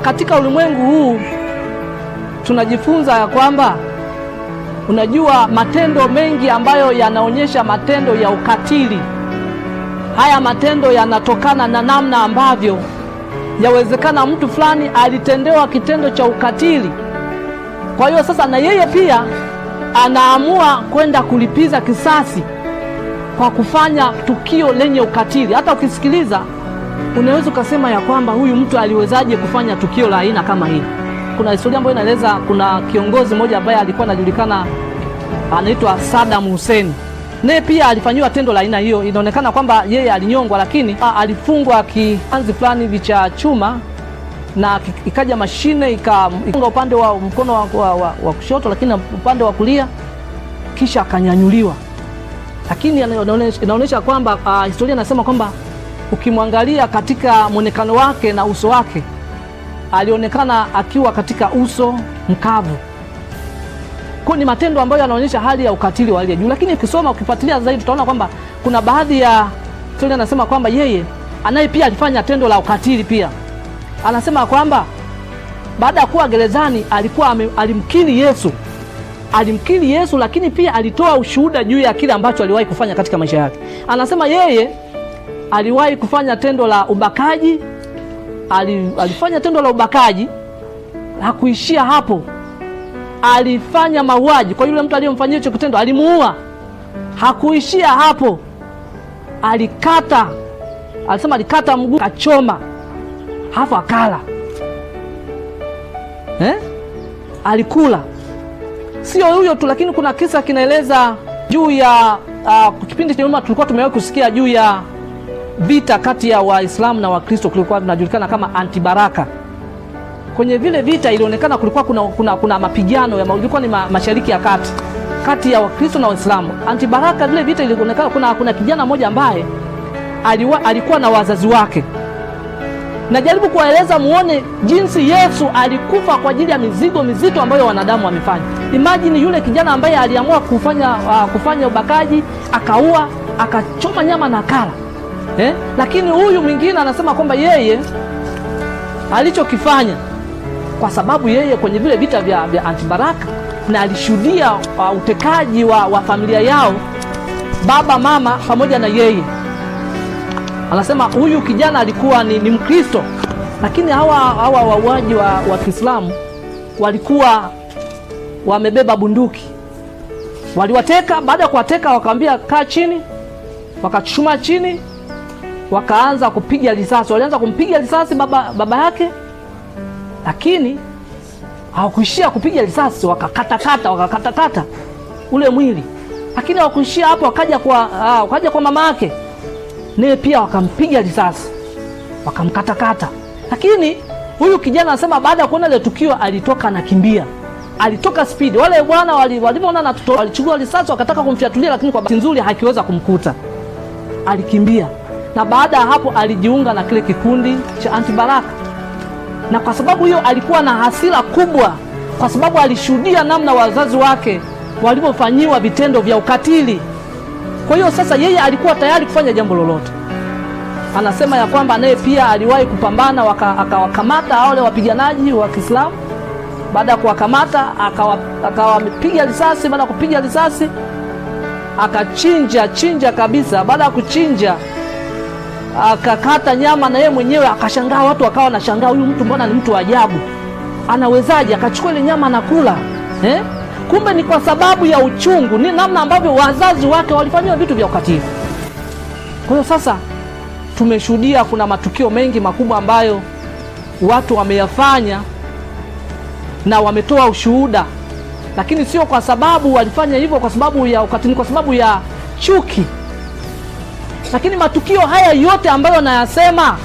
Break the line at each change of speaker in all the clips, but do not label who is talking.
Katika ulimwengu huu tunajifunza ya kwamba unajua matendo mengi ambayo yanaonyesha matendo ya ukatili. Haya matendo yanatokana na namna ambavyo yawezekana mtu fulani alitendewa kitendo cha ukatili. Kwa hiyo sasa na yeye pia anaamua kwenda kulipiza kisasi kwa kufanya tukio lenye ukatili. Hata ukisikiliza unaweza ukasema ya kwamba huyu mtu aliwezaje kufanya tukio la aina kama hili. Kuna historia ambayo inaeleza kuna kiongozi mmoja ambaye alikuwa anajulikana, anaitwa Saddam Hussein. Naye pia alifanyiwa tendo la aina hiyo. Inaonekana kwamba yeye alinyongwa, lakini alifungwa kianzi fulani hivi cha chuma, na ikaja mashine ikafunga upande wa mkono wa kushoto, lakini upande wa kulia, kisha akanyanyuliwa. Lakini inaonyesha kwamba historia inasema kwamba ukimwangalia katika muonekano wake na uso wake, alionekana akiwa katika uso mkavu. Kwa ni matendo ambayo yanaonyesha hali ya ukatili wa hali ya juu. Lakini ukisoma, ukifuatilia zaidi, utaona kwamba kuna baadhi ya historia anasema kwamba yeye anaye pia alifanya tendo la ukatili pia. Anasema kwamba baada ya kuwa gerezani alimkiri Yesu, lakini pia alitoa ushuhuda juu ya kile ambacho aliwahi kufanya katika maisha yake. Anasema yeye aliwahi kufanya tendo la ubakaji. Alifanya tendo la ubakaji, hakuishia hapo, alifanya mauaji kwa yule mtu aliyemfanyia hicho kitendo, alimuua. Hakuishia hapo, alisema alikata mguu, kachoma, hapo akala, alikula. Sio huyo tu, lakini kuna kisa kinaeleza juu ya kipindi cha nyuma tulikuwa tumewahi kusikia juu ya vita kati ya Waislamu na Wakristo, kulikuwa tunajulikana kama Antibaraka. Kwenye vile vita ilionekana kulikuwa kuna mapigano ilikuwa ni Mashariki ya Kati, kati ya Wakristo na Waislamu. Antibaraka, vile vita ilionekana kuna kijana mmoja ambaye alikuwa na wazazi wake. Najaribu kuwaeleza muone jinsi Yesu alikufa kwa ajili ya mizigo mizito ambayo wanadamu wamefanya. Imagine yule kijana ambaye aliamua kufanya ubakaji, akaua, akachoma nyama na kala. Lakini huyu mwingine anasema kwamba yeye alichokifanya, kwa sababu yeye kwenye vile vita vya Antibaraka na alishuhudia utekaji wa familia yao, baba, mama pamoja na yeye. Anasema huyu kijana alikuwa ni Mkristo, lakini hawa wauaji wa Kiislamu walikuwa wamebeba bunduki. Waliwateka, baada ya kuwateka wakamwambia kaa chini, wakachuchuma chini, wakaanza kupiga risasi. Walianza kumpiga risasi baba yake, lakini hawakuishia kupiga risasi, wakakatakata ule mwili. Lakini hawakuishia hapo, wakaja kwa mama yake, naye pia wakampiga risasi, wakamkatakata. Lakini huyu kijana anasema baada ya kuona ile tukio alitoka anakimbia, alitoka speed. Wale bwana walipoona na mtoto walichukua risasi wakataka kumfiatulia, lakini kwa bahati nzuri hakiweza kumkuta, alikimbia. Na baada ya hapo alijiunga na kile kikundi cha Antibaraka. Na kwa sababu hiyo alikuwa na hasira kubwa, kwa sababu alishuhudia namna wazazi wake walipofanyiwa vitendo vya ukatili. Kwa hiyo sasa yeye alikuwa tayari kufanya jambo lolote. Anasema ya kwamba naye pia aliwahi kupambana, akawakamata wale wapiganaji wa Kiislamu. Baada ya kuwakamata akawapiga risasi. Baada ya kupiga risasi akachinja kabisa. Baada ya kuchinja akakata nyama, na yeye mwenyewe akashangaa. Watu wakawa wanashangaa, huyu mtu mbona ni mtu wa ajabu, anawezaje akachukua ile nyama na kula? Kumbe ni kwa sababu ya uchungu, ni namna ambavyo wazazi wake walifanywa vitu vya ukatili. Kwa hiyo sasa tumeshuhudia kuna matukio mengi makubwa ambayo watu wameyafanya na wametoa ushuhuda, lakini sio kwa sababu walifanya hivyo kwa sababu ya ukatili, kwa sababu ya chuki. Lakini matukio haya yote ambayo nayasema,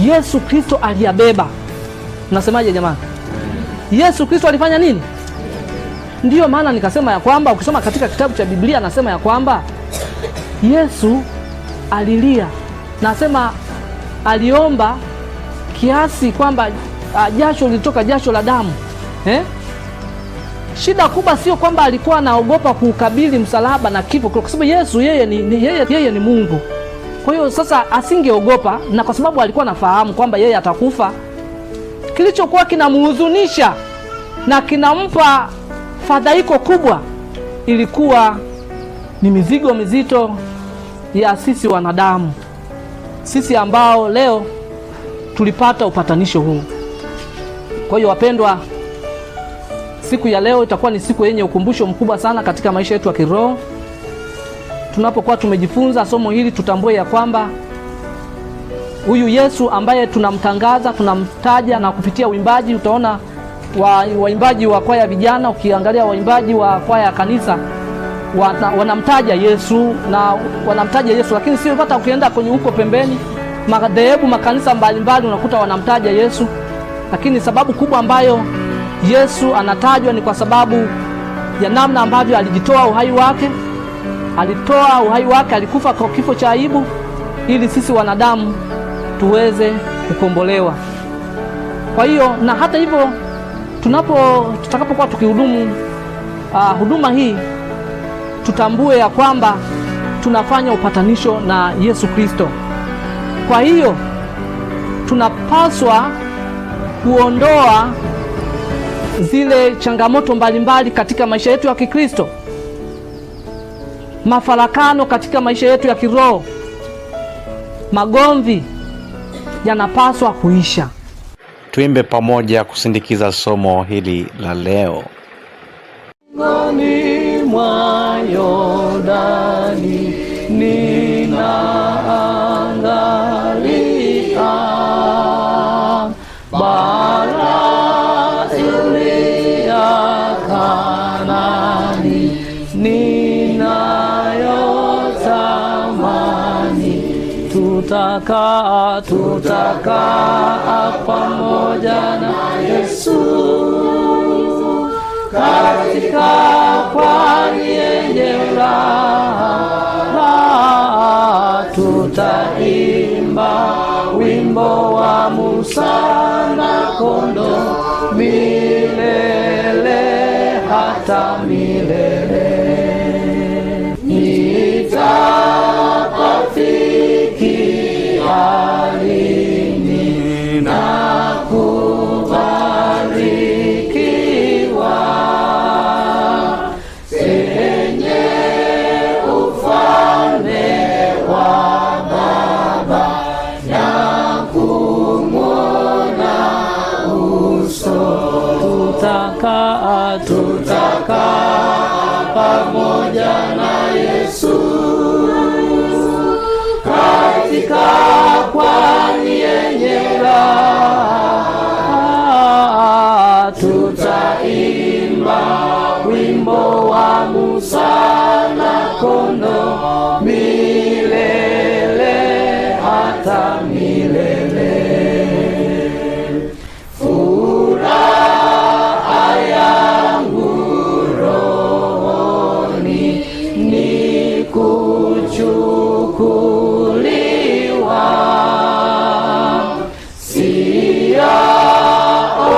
Yesu Kristo aliyabeba. Unasemaje jamani? Yesu Kristo alifanya nini? Ndiyo maana nikasema ya kwamba ukisoma katika kitabu cha Biblia anasema ya kwamba Yesu alilia, nasema aliomba kiasi kwamba jasho lilitoka, jasho la damu. Shida kubwa sio kwamba alikuwa anaogopa kuukabili msalaba na kifo, kwa sababu Yesu yeye ni Mungu. Kwa hiyo sasa asingeogopa, na kwa sababu alikuwa anafahamu kwamba yeye atakufa kilichokuwa kinamhuzunisha na kinampa fadhaiko kubwa ilikuwa ni mizigo mizito ya sisi wanadamu, sisi ambao leo tulipata upatanisho huu. Kwa hiyo wapendwa, siku ya leo itakuwa ni siku yenye ukumbusho mkubwa sana katika maisha yetu ya kiroho. Tunapokuwa tumejifunza somo hili, tutambue ya kwamba huyu Yesu ambaye tunamtangaza, tunamtaja, na kupitia uimbaji utaona waimbaji wa kwaya vijana, ukiangalia waimbaji wa kwaya ya kanisa wanamtaja Yesu na wanamtaja Yesu, lakini sio hata ukienda kwenye huko pembeni madhehebu, makanisa mbalimbali unakuta wanamtaja Yesu. Lakini sababu kubwa ambayo Yesu anatajwa ni kwa sababu ya namna ambavyo alijitoa uhai wake. Alitoa uhai wake, alikufa kwa kifo cha aibu ili sisi wanadamu tuweze kukombolewa. Kwa hiyo na hata hivyo tutakapokuwa tukihudumu huduma hii, tutambue ya kwamba tunafanya upatanisho na Yesu Kristo. Kwa hiyo tunapaswa kuondoa zile changamoto mbalimbali katika maisha yetu ya Kikristo, mafarakano katika maisha yetu ya kiroho, magomvi yanapaswa kuisha.
Tuimbe pamoja kusindikiza somo hili la leo.
Ngoni mwa Yordani ninaangalia bara ile ya Kanaani, ninayotamani. Tutakaa pamoja na Yesu katika pwani yenye raha. Tutaimba wimbo wa Musa na kondoo milele hata milele. Nitakufikia lini na kubarikiwa penye ufalme wa Baba na kumwona uso. Tutakaa pamoja na Yesu katika pwani yenye raha. Tutaimba wimbo wa Musa na kondoo milele hata milele. Furaha yangu rohoni ni kuchukuliwa,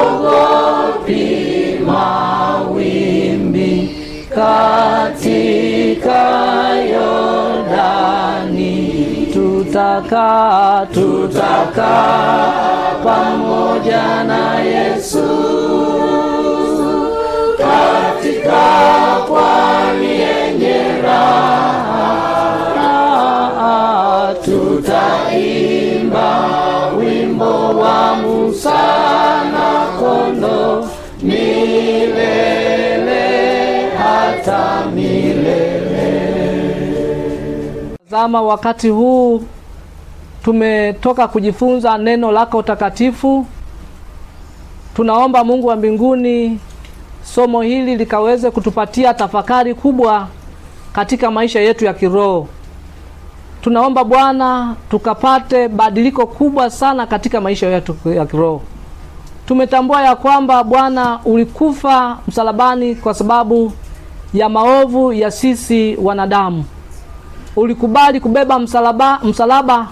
siyaogopi mawimbi katika Yordani. Tutakaa pamoja na Yesu katika pwani yenye raha. Tutaimba wimbo wa Musa na kondoo milele hata milele. Tazama, wakati huu tumetoka kujifunza neno lako takatifu. Tunaomba Mungu wa mbinguni, somo hili likaweze kutupatia tafakari kubwa katika maisha yetu ya kiroho. Tunaomba Bwana tukapate badiliko kubwa sana katika maisha yetu ya kiroho. Tumetambua ya kwamba Bwana ulikufa msalabani kwa sababu ya maovu ya sisi wanadamu. Ulikubali kubeba msalaba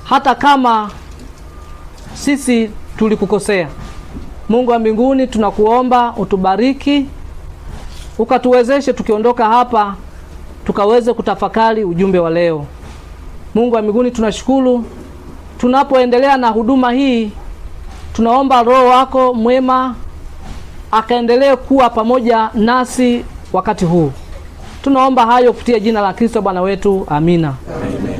hata kama sisi tulikukosea. Mungu wa mbinguni, tunakuomba utubariki, ukatuwezeshe tukiondoka hapa tukaweze kutafakari ujumbe wa leo. Mungu wa mbinguni, tunashukuru tunapoendelea na huduma hii, Tunaomba Roho wako mwema akaendelee kuwa pamoja nasi wakati huu. Tunaomba hayo kupitia jina la Kristo Bwana wetu. Amina. Amen.